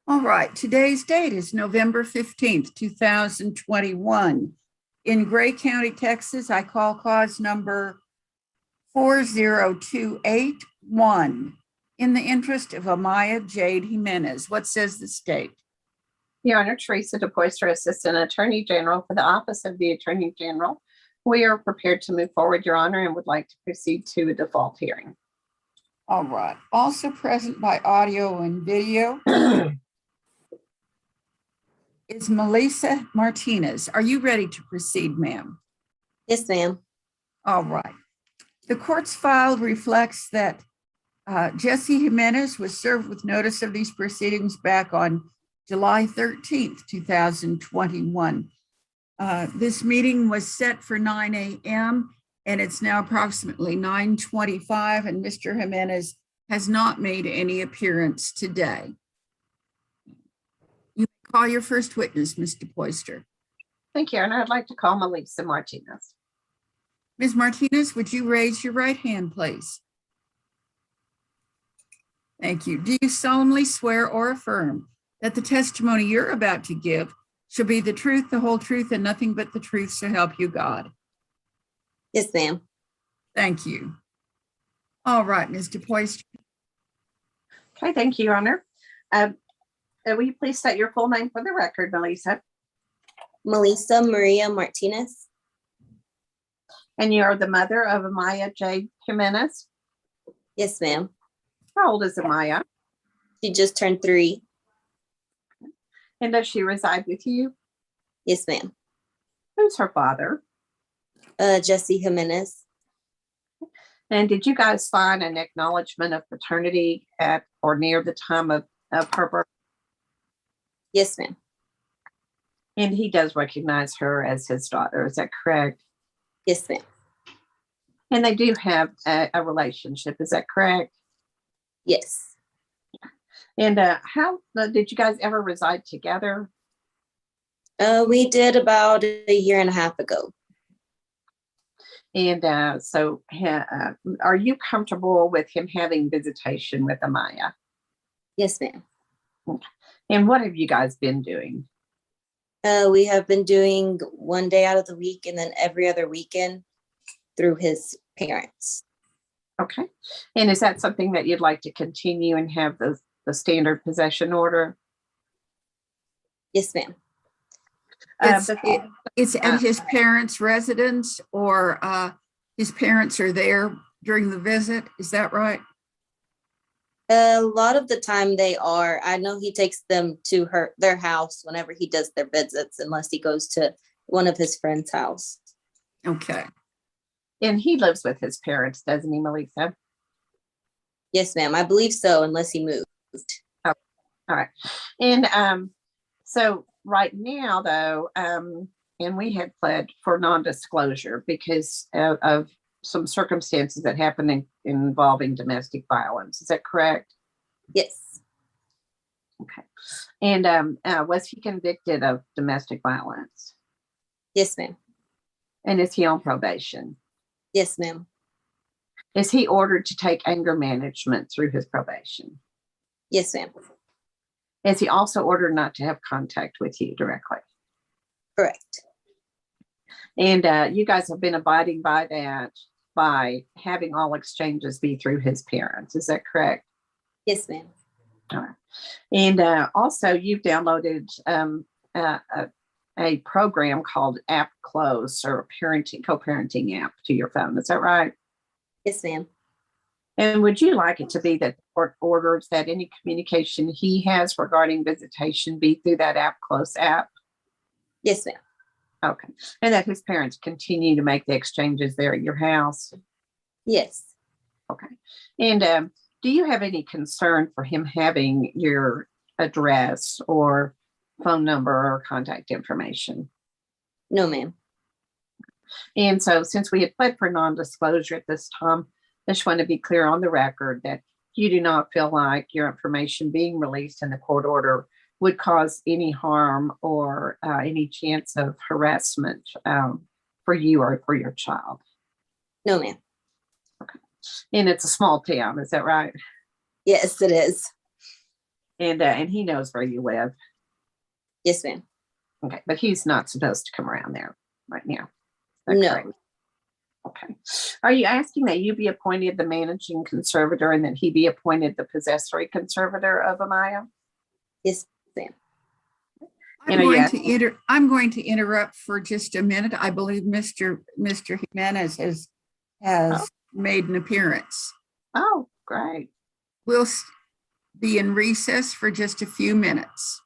All right, today's date is November 15th, 2021. In Gray County, Texas, I call cause number 40281 in the interest of Amaya Jade Jimenez. What says the state? Your Honor, Teresa DePoyster, Assistant Attorney General for the Office of the Attorney General. We are prepared to move forward, Your Honor, and would like to proceed to a default hearing. All right, also present by audio and video is Melissa Martinez. Are you ready to proceed, ma'am? Yes, ma'am. All right. The court's file reflects that Jesse Jimenez was served with notice of these proceedings back on July 13th, 2021. This meeting was set for 9 a.m. and it's now approximately 9:25, and Mr. Jimenez has not made any appearance today. You may call your first witness, Ms. DePoyster. Thank you, Your Honor. I'd like to call Melissa Martinez. Ms. Martinez, would you raise your right hand, please? Thank you. Do you solemnly swear or affirm that the testimony you're about to give shall be the truth, the whole truth, and nothing but the truth, so help you God? Yes, ma'am. Thank you. All right, Ms. DePoyster. Okay, thank you, Your Honor. Will you please state your full name for the record, Melissa? Melissa Maria Martinez. And you are the mother of Amaya Jade Jimenez. Yes, ma'am. How old is Amaya? She just turned 3. And does she reside with you? Yes, ma'am. Who's her father? Jesse Jimenez. And did you guys sign an acknowledgement of paternity at or near the time of her birth? Yes, ma'am. And he does recognize her as his daughter, is that correct? Yes, ma'am. And they do have a relationship, is that correct? Yes. And how did you guys ever reside together? We did about a year and a half ago. And so are you comfortable with him having visitation with Amaya? Yes, ma'am. Okay. And what have you guys been doing? We have been doing one day out of the week and then every other weekend through his parents. Okay. And is that something that you'd like to continue and have the standard possession order? Yes, ma'am. It's at his parents' residence, or his parents are there during the visit. Is that right? A lot of the time they are. I know he takes them to their house whenever he does their visits, unless he goes to one of his friends' house. Okay. And he lives with his parents, doesn't he, Melissa? Yes, ma'am. I believe so, unless he moved. Oh, all right. And so right now, though, and we had pled for non-disclosure because of some circumstances that happened involving domestic violence. Is that correct? Yes. Okay. And was he convicted of domestic violence? Yes, ma'am. And is he on probation? Yes, ma'am. Is he ordered to take anger management through his probation? Yes, ma'am. Is he also ordered not to have contact with you directly? Correct. And you guys have been abiding by that by having all exchanges be through his parents. Is that correct? Yes, ma'am. All right. And also you've downloaded a program called App Close, or a co-parenting app to your phone. Is that right? Yes, ma'am. And would you like it to be that the court orders that any communication he has regarding visitation be through that App Close app? Yes, ma'am. Okay. And that his parents continue to make the exchanges there at your house? Yes. Okay. And do you have any concern for him having your address or phone number or contact information? No, ma'am. And so since we had pled for non-disclosure at this time, I just want to be clear on the record that you do not feel like your information being released in the court order would cause any harm or any chance of harassment for you or for your child. No, ma'am. Okay. And it's a small town, is that right? Yes, it is. And he knows where you live. Yes, ma'am. Okay, but he's not supposed to come around there right now. Is that No. correct? Okay. Are you asking that you be appointed the managing conservator and that he be appointed the possessory conservator of Amaya? Yes, ma'am. I'm going to interrupt for just a minute. I believe Mr. Jimenez has made an appearance. Oh, great. We'll be in recess for just a few minutes.